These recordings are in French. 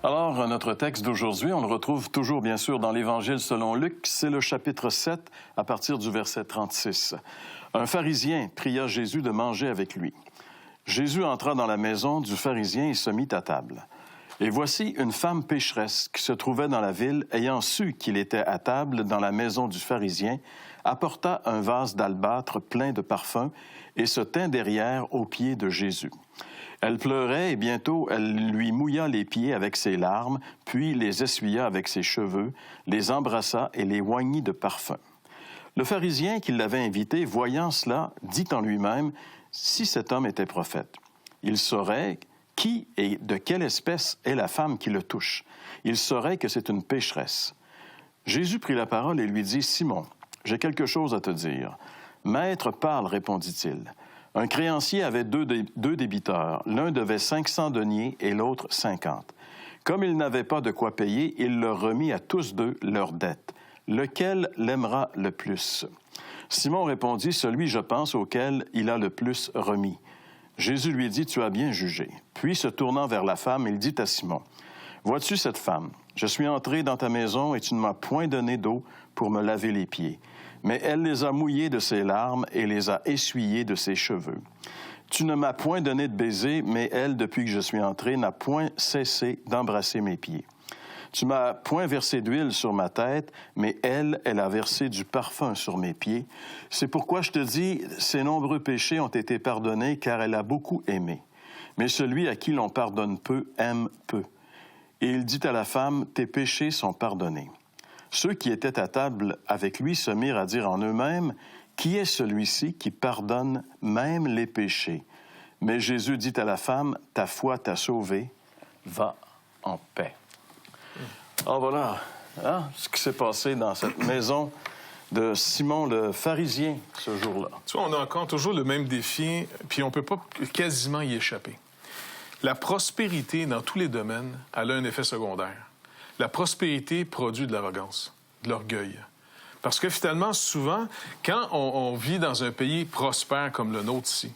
Alors, notre texte d'aujourd'hui, on le retrouve toujours, bien sûr, dans l'Évangile selon Luc. C'est le chapitre 7, à partir du verset 36. Un pharisien pria Jésus de manger avec lui. Jésus entra dans la maison du pharisien et se mit à table. Et voici une femme pécheresse qui se trouvait dans la ville, ayant su qu'il était à table dans la maison du pharisien, apporta un vase d'albâtre plein de parfums et se tint derrière aux pieds de Jésus. Elle pleurait et bientôt elle lui mouilla les pieds avec ses larmes, puis les essuya avec ses cheveux, les embrassa et les oignit de parfum. Le pharisien qui l'avait invité, voyant cela, dit en lui-même, « Si cet homme était prophète, il saurait qui et de quelle espèce est la femme qui le touche. Il saurait que c'est une pécheresse. » Jésus prit la parole et lui dit, « Simon, j'ai quelque chose à te dire. »« Maître, parle, répondit-il. » Un créancier avait deux débiteurs. L'un devait 500 deniers et l'autre 50. Comme il n'avait pas de quoi payer, il leur remit à tous deux leur dette. Lequel l'aimera le plus? Simon répondit, celui, je pense, auquel il a le plus remis. Jésus lui dit, tu as bien jugé. Puis, se tournant vers la femme, il dit à Simon, vois-tu cette femme? Je suis entré dans ta maison et tu ne m'as point donné d'eau pour me laver les pieds. Mais elle les a mouillés de ses larmes et les a essuyés de ses cheveux. Tu ne m'as point donné de baiser, mais elle, depuis que je suis entré, n'a point cessé d'embrasser mes pieds. Tu m'as point versé d'huile sur ma tête, mais elle a versé du parfum sur mes pieds. C'est pourquoi je te dis, ses nombreux péchés ont été pardonnés, car elle a beaucoup aimé. Mais celui à qui l'on pardonne peu, aime peu. Et il dit à la femme, tes péchés sont pardonnés. Ceux qui étaient à table avec lui se mirent à dire en eux-mêmes, qui est celui-ci qui pardonne même les péchés? Mais Jésus dit à la femme, ta foi t'a sauvée, va en paix. Ah, voilà ce qui s'est passé dans cette maison de Simon le pharisien ce jour-là. Tu vois, on a encore toujours le même défi, puis on ne peut pas quasiment y échapper. La prospérité dans tous les domaines, elle a un effet secondaire. La prospérité produit de l'arrogance, de l'orgueil. Parce que finalement, souvent, quand on vit dans un pays prospère comme le nôtre ici,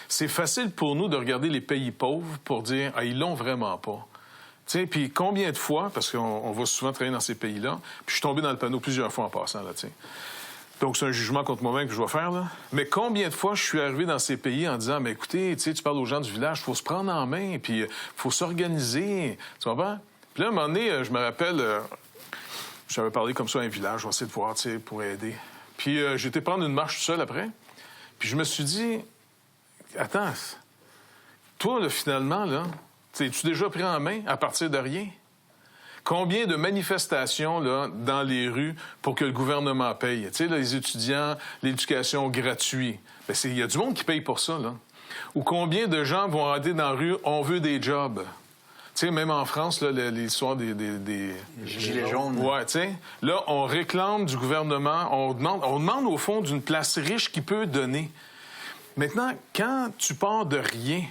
c'est facile pour nous de regarder les pays pauvres pour dire « Ah, ils l'ont vraiment pas ». Tu sais, puis combien de fois, parce qu'on va souvent travailler dans ces pays-là, puis je suis tombé dans le panneau plusieurs fois en passant, là, tu sais. Donc, c'est un jugement contre moi-même que je vais faire, là. Mais combien de fois je suis arrivé dans ces pays en disant « Mais écoutez, tu sais, tu parles aux gens du village, il faut se prendre en main, puis il faut s'organiser. » Tu comprends? Puis là, à un moment donné, je me rappelle, j'avais parlé comme ça à un village, je vais essayer de voir, tu sais, pour aider. Puis j'étais prendre une marche tout seul après, puis je me suis dit, attends, toi, là, finalement, là, t'es-tu déjà pris en main à partir de rien? Combien de manifestations là, dans les rues pour que le gouvernement paye? Tu sais, les étudiants, l'éducation gratuite. Bien, il y a du monde qui paye pour ça, là. Ou combien de gens vont aller dans la rue, on veut des jobs? Tu sais, même en France, là, l'histoire des gilets jaunes. Ouais, tu sais. Là, on réclame du gouvernement, on demande au fond d'une place riche qui peut donner. Maintenant, quand tu pars de rien,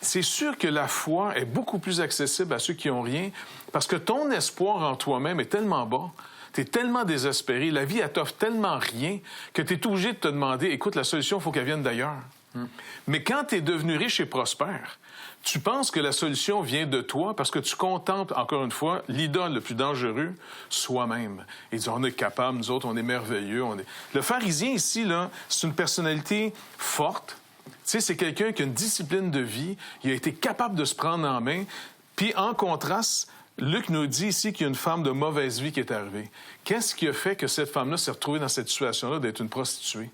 c'est sûr que la foi est beaucoup plus accessible à ceux qui n'ont rien parce que ton espoir en toi-même est tellement bas, tu es tellement désespéré, la vie, elle t'offre tellement rien que tu es obligé de te demander, écoute, la solution, il faut qu'elle vienne d'ailleurs. Mais quand tu es devenu riche et prospère, tu penses que la solution vient de toi parce que tu contemples, encore une fois, l'idole le plus dangereux, soi-même. Et dis, on est capable, nous autres, on est merveilleux. Le pharisien ici, là, c'est une personnalité forte. Tu sais, c'est quelqu'un qui a une discipline de vie. Il a été capable de se prendre en main. Puis, en contraste, Luc nous dit ici qu'il y a une femme de mauvaise vie qui est arrivée. Qu'est-ce qui a fait que cette femme-là s'est retrouvée dans cette situation-là d'être une prostituée?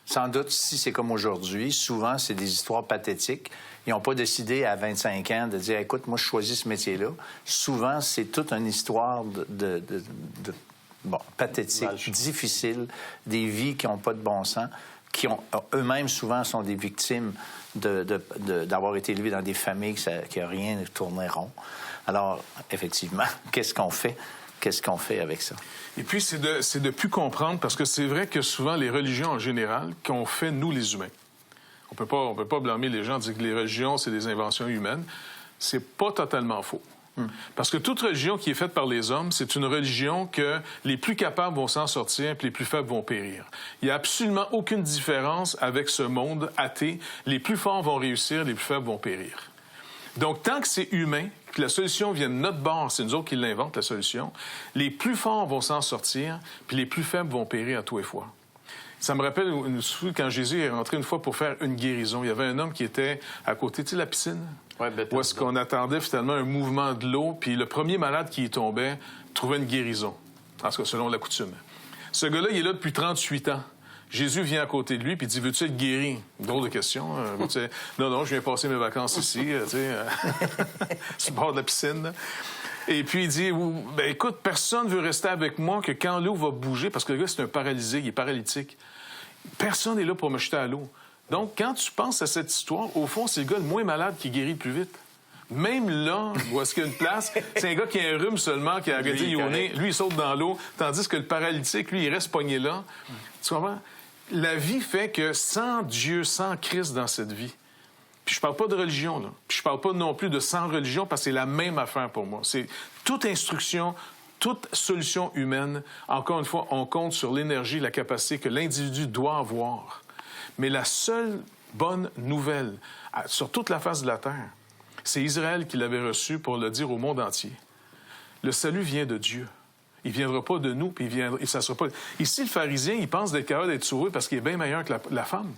Sans doute, si c'est comme aujourd'hui, souvent, c'est des histoires pathétiques. Ils n'ont pas décidé à 25 ans de dire « Écoute, moi, je choisis ce métier-là ». Souvent, c'est toute une histoire pathétique, difficile, des vies qui n'ont pas de bon sens, qui ont eux-mêmes souvent sont des victimes d'avoir été élevés dans des familles qui n'ont rien tourné rond. Alors, effectivement, qu'est-ce qu'on fait? Qu'est-ce qu'on fait avec ça? Et puis, c'est de plus comprendre, parce que c'est vrai que souvent, les religions en général, qu'on fait, nous, les humains. On peut pas blâmer les gens, dire que les religions, c'est des inventions humaines. C'est pas totalement faux. Parce que toute religion qui est faite par les hommes, c'est une religion que les plus capables vont s'en sortir et les plus faibles vont périr. Il n'y a absolument aucune différence avec ce monde athée. Les plus forts vont réussir, les plus faibles vont périr. Donc, tant que c'est humain, que la solution vient de notre bord, c'est nous autres qui l'inventent, la solution, les plus forts vont s'en sortir, puis les plus faibles vont périr à tous les fois. Ça me rappelle quand Jésus est rentré une fois pour faire une guérison. Il y avait un homme qui était à côté, tu sais, la piscine, où est-ce qu'on attendait finalement un mouvement de l'eau, puis le premier malade qui y tombait trouvait une guérison, en tout cas selon la coutume. Ce gars-là, il est là depuis 38 ans. Jésus vient à côté de lui puis dit « Veux-tu être guéri? » Drôle de question. Non, je viens passer mes vacances ici, tu sais, sur le bord de la piscine. Et puis il dit « Ben écoute, personne ne veut rester avec moi que quand l'eau va bouger, parce que le gars, c'est un paralysé, il est paralytique. Personne n'est là pour me jeter à l'eau. Donc, quand tu penses à cette histoire, au fond, c'est le gars le moins malade qui guérit le plus vite. Même là, où est-ce qu'il y a une place, c'est un gars qui a un rhume seulement, qui a arrêté au nez, lui, il saute dans l'eau, tandis que le paralytique, lui, il reste pogné là. Tu comprends? La vie fait que sans Dieu, sans Christ dans cette vie, puis je parle pas de religion, là, puis je parle pas non plus de sans religion, parce que c'est la même affaire pour moi. C'est toute instruction, toute solution humaine. Encore une fois, on compte sur l'énergie, la capacité que l'individu doit avoir. Mais la seule bonne nouvelle sur toute la face de la terre, c'est Israël qui l'avait reçu pour le dire au monde entier. Le salut vient de Dieu. Il ne viendra pas de nous, puis ça sera pas... Ici, le pharisien, il pense d'être capable d'être sauvé parce qu'il est bien meilleur que la femme.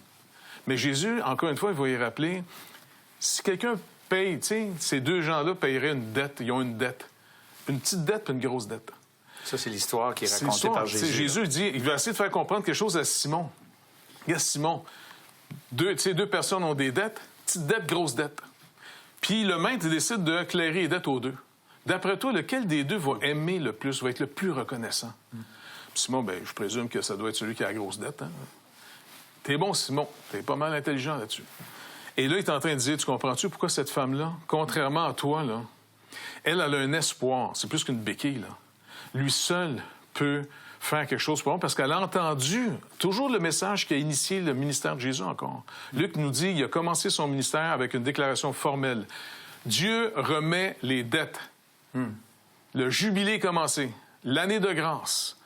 Mais Jésus, encore une fois, il va y rappeler, si quelqu'un paye, tu sais, ces deux gens-là paieraient une dette, ils ont une dette. Une petite dette puis une grosse dette. Ça, c'est l'histoire qui est racontée par Jésus. Jésus dit, il va essayer de faire comprendre quelque chose à Simon. Regarde, Simon, deux personnes ont des dettes, petite dette, grosse dette. Puis le maître décide de clairer les dettes aux deux. D'après toi, lequel des deux va aimer le plus, va être le plus reconnaissant? Simon, ben, je présume que ça doit être celui qui a la grosse dette. Hein? T'es bon, Simon. T'es pas mal intelligent là-dessus. Et là, il est en train de dire, tu comprends-tu pourquoi cette femme-là, contrairement à toi, là, elle a un espoir. C'est plus qu'une béquille, là. Lui seul peut faire quelque chose pour moi parce qu'elle a entendu toujours le message qui a initié le ministère de Jésus encore. Luc nous dit, il a commencé son ministère avec une déclaration formelle. Dieu remet les dettes. Le jubilé est commencé. L'année de grâce.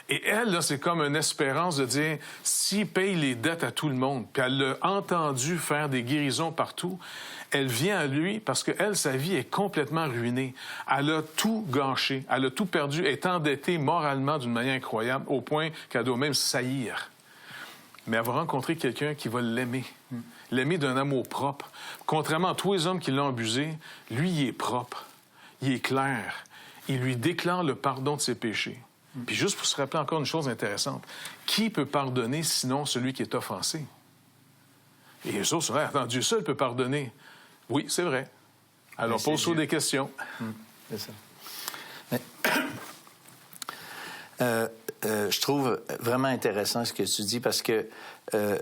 Et elle, là, c'est comme une espérance de dire, s'il paye les dettes à tout le monde, puis elle l'a entendu faire des guérisons partout, elle vient à lui parce qu'elle, sa vie est complètement ruinée. Elle a tout gâché, elle a tout perdu, elle est endettée moralement d'une manière incroyable, au point qu'elle doit même saillir. Mais elle va rencontrer quelqu'un qui va l'aimer. L'aimer d'un amour propre. Contrairement à tous les hommes qui l'ont abusé, lui, il est propre. Il est clair. Il lui déclare le pardon de ses péchés. Puis juste pour se rappeler encore une chose intéressante, qui peut pardonner sinon celui qui est offensé? Et les autres sont là, attends, Dieu seul peut pardonner. Oui, c'est vrai. Alors pose-toi des questions. C'est ça. Mais, je trouve vraiment intéressant ce que tu dis parce que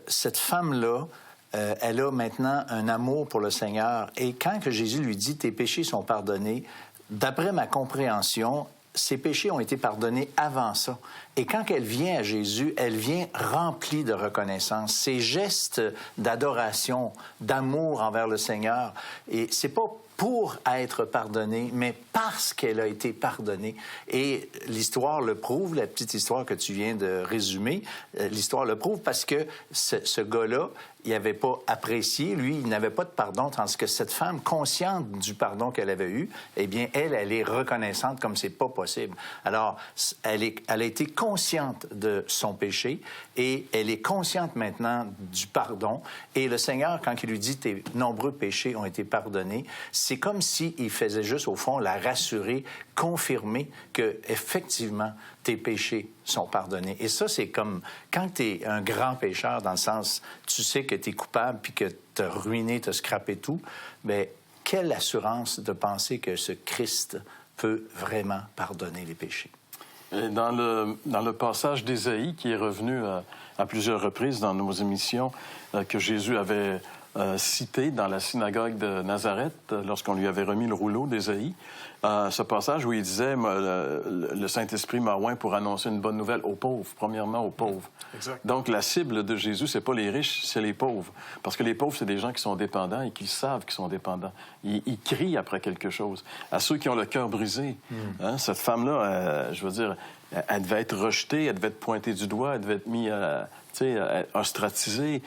cette femme-là, elle a maintenant un amour pour le Seigneur. Et quand que Jésus lui dit « Tes péchés sont pardonnés », d'après ma compréhension, ses péchés ont été pardonnés avant ça. Et quand elle vient à Jésus, elle vient remplie de reconnaissance. Ses gestes d'adoration, d'amour envers le Seigneur, et c'est pas pour être pardonnée, mais parce qu'elle a été pardonnée. Et l'histoire le prouve, la petite histoire que tu viens de résumer, l'histoire le prouve parce que ce gars-là, il n'avait pas apprécié, lui, il n'avait pas de pardon, tandis que cette femme, consciente du pardon qu'elle avait eu, eh bien, elle est reconnaissante comme c'est pas possible. Alors, elle a été consciente de son péché et elle est consciente maintenant du pardon. Et le Seigneur, quand il lui dit « Tes nombreux péchés ont été pardonnés », c'est comme s'il faisait juste, au fond, la rassurer, confirmer que effectivement tes péchés sont pardonnés. Et ça, c'est comme quand tu es un grand pécheur, dans le sens, tu sais que tu es coupable puis que tu as ruiné, tu as scrappé tout, bien, quelle assurance de penser que ce Christ peut vraiment pardonner les péchés. Et dans le passage d'Ésaïe, qui est revenu à plusieurs reprises dans nos émissions, que Jésus avait cité dans la synagogue de Nazareth, lorsqu'on lui avait remis le rouleau d'Ésaïe, ce passage où il disait le Saint-Esprit m'a oint pour annoncer une bonne nouvelle aux pauvres, premièrement aux pauvres. Exact. Donc la cible de Jésus, c'est pas les riches, c'est les pauvres. Parce que les pauvres, c'est des gens qui sont dépendants et qui savent qu'ils sont dépendants. Ils crient après quelque chose. À ceux qui ont le cœur brisé. Hein, cette femme-là, je veux dire, elle devait être rejetée, elle devait être pointée du doigt, elle devait être mise ostracisée.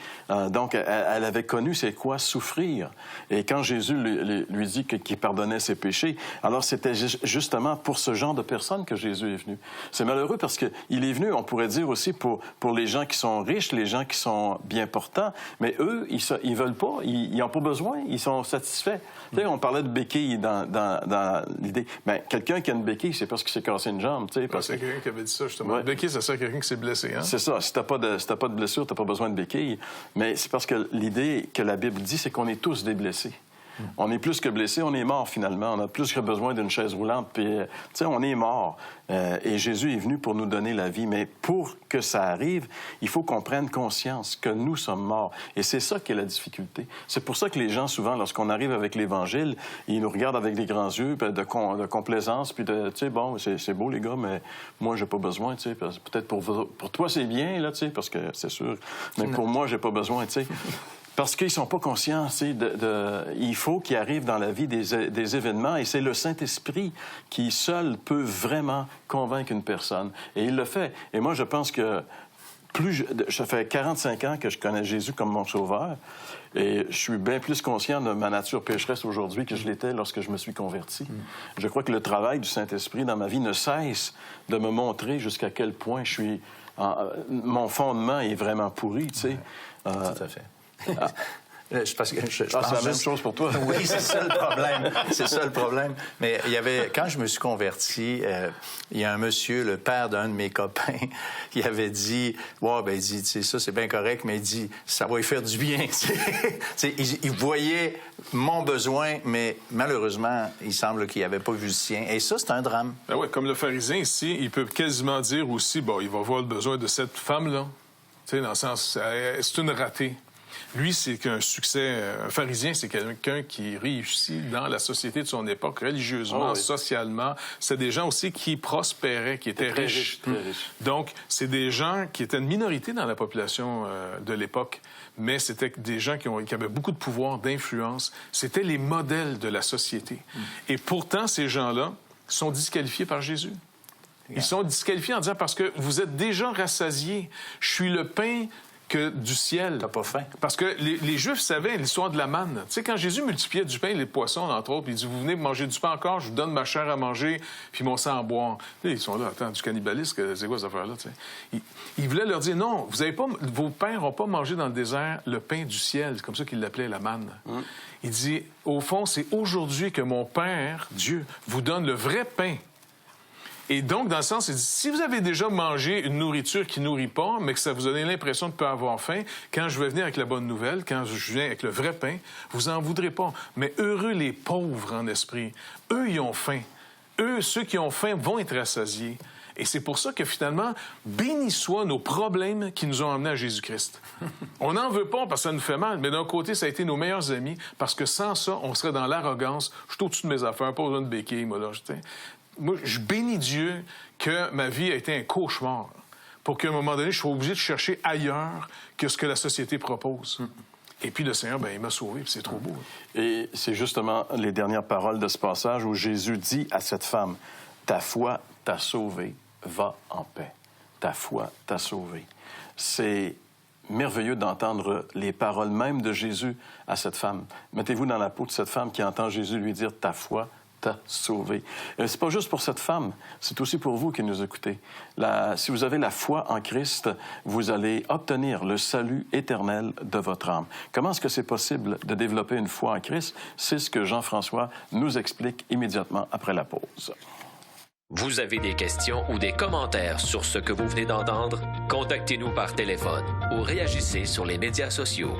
Donc, elle avait connu c'est quoi souffrir. Et quand Jésus lui dit qu'il pardonnait ses péchés, alors c'était justement pour ce genre de personnes que Jésus est venu. C'est malheureux parce qu'il est venu, on pourrait dire aussi, pour les gens qui sont riches, les gens qui sont bien portants, mais eux, ils veulent pas, ils n'ont pas besoin, ils sont satisfaits. Tu sais, on parlait de béquille dans l'idée. Mais quelqu'un qui a une béquille, c'est parce qu'il s'est cassé une jambe. C'est quelqu'un qui avait dit ça, justement. Ouais. Une béquille, ça sert à quelqu'un qui s'est blessé. Hein? C'est ça. Si t'as pas de blessure, t'as pas besoin de béquille. Mais c'est parce que l'idée que la Bible dit, c'est qu'on est tous des blessés. On est plus que blessés, on est mort finalement. On a plus que besoin d'une chaise roulante. Puis, tu sais, on est mort. Et Jésus est venu pour nous donner la vie. Mais pour que ça arrive, il faut qu'on prenne conscience que nous sommes morts. Et c'est ça qui est la difficulté. C'est pour ça que les gens, souvent, lorsqu'on arrive avec l'Évangile, ils nous regardent avec des grands yeux de complaisance, puis de, tu sais, bon, c'est beau les gars, mais moi, j'ai pas besoin, tu sais. Peut-être pour toi, c'est bien, là, tu sais, parce que c'est sûr. Mais pour moi, j'ai pas besoin, tu sais. Parce qu'ils ne sont pas conscients, il faut qu'il arrive dans la vie des événements, et c'est le Saint-Esprit qui seul peut vraiment convaincre une personne. Et il le fait. Et moi, je pense que ça fait 45 ans que je connais Jésus comme mon sauveur, et je suis bien plus conscient de ma nature pécheresse aujourd'hui que je l'étais lorsque je me suis converti. Je crois que le travail du Saint-Esprit dans ma vie ne cesse de me montrer jusqu'à quel point mon fondement est vraiment pourri, tu sais. Tout à fait. Parce que je pense c'est la même chose pour toi. Oui, c'est ça le problème. C'est ça le problème. Mais quand je me suis converti, il y a un monsieur, le père d'un de mes copains, qui avait dit, ouais, ben il dit, tu sais, ça c'est bien correct, mais il dit, ça va lui faire du bien. Il voyait mon besoin, mais malheureusement, il semble qu'il n'avait pas vu le sien. Et ça, c'est un drame. Ben ouais, comme le pharisien ici, il peut quasiment dire aussi, bon, il va voir le besoin de cette femme-là. Tu sais, dans le sens, c'est une ratée. Lui, c'est qu'un succès. Un pharisien, c'est quelqu'un qui réussit dans la société de son époque, religieusement, socialement. C'est des gens aussi qui prospéraient, qui étaient riches. Très riches. Donc, c'est des gens qui étaient une minorité dans la population de l'époque, mais c'était des gens qui avaient beaucoup de pouvoir, d'influence. C'était les modèles de la société. Et pourtant, ces gens-là sont disqualifiés par Jésus. Ils sont disqualifiés en disant, parce que vous êtes déjà rassasiés. Je suis le pain du ciel. T'as pas faim. Parce que les Juifs savaient l'histoire de la manne. Tu sais, quand Jésus multipliait du pain et les poissons, entre autres, puis il dit, vous venez manger du pain encore, je vous donne ma chair à manger, puis mon sang à boire. Là, ils sont là, attends, du cannibalisme, c'est quoi cette affaire-là? Tu sais? Il voulait leur dire, non, vos pères n'ont pas mangé dans le désert le pain du ciel. C'est comme ça qu'il l'appelait la manne. Il dit, au fond, c'est aujourd'hui que mon Père, Dieu, vous donne le vrai pain. Et donc, dans le sens, il dit, si vous avez déjà mangé une nourriture qui ne nourrit pas, mais que ça vous donne l'impression de ne pas avoir faim, quand je vais venir avec la bonne nouvelle, quand je viens avec le vrai pain, vous en voudrez pas. Mais heureux les pauvres en esprit. Eux, ils ont faim. Eux, ceux qui ont faim, vont être rassasiés. Et c'est pour ça que, finalement, bénis soient nos problèmes qui nous ont emmenés à Jésus-Christ. On n'en veut pas parce que ça nous fait mal, mais d'un côté, ça a été nos meilleurs amis, parce que sans ça, on serait dans l'arrogance. Je suis au-dessus de mes affaires, pas besoin de béquille, moi, là. Moi, je bénis Dieu que ma vie a été un cauchemar pour qu'à un moment donné, je sois obligé de chercher ailleurs que ce que la société propose. Et puis le Seigneur, ben, il m'a sauvé, puis c'est trop beau. Et c'est justement les dernières paroles de ce passage où Jésus dit à cette femme, « Ta foi t'a sauvé, va en paix. Ta foi t'a sauvé. » C'est merveilleux d'entendre les paroles même de Jésus à cette femme. Mettez-vous dans la peau de cette femme qui entend Jésus lui dire, « Ta foi t'a sauvé. » C'est pas juste pour cette femme, c'est aussi pour vous qui nous écoutez. Si vous avez la foi en Christ, vous allez obtenir le salut éternel de votre âme. Comment est-ce que c'est possible de développer une foi en Christ? C'est ce que Jean-François nous explique immédiatement après la pause. Vous avez des questions ou des commentaires sur ce que vous venez d'entendre? Contactez-nous par téléphone ou réagissez sur les médias sociaux.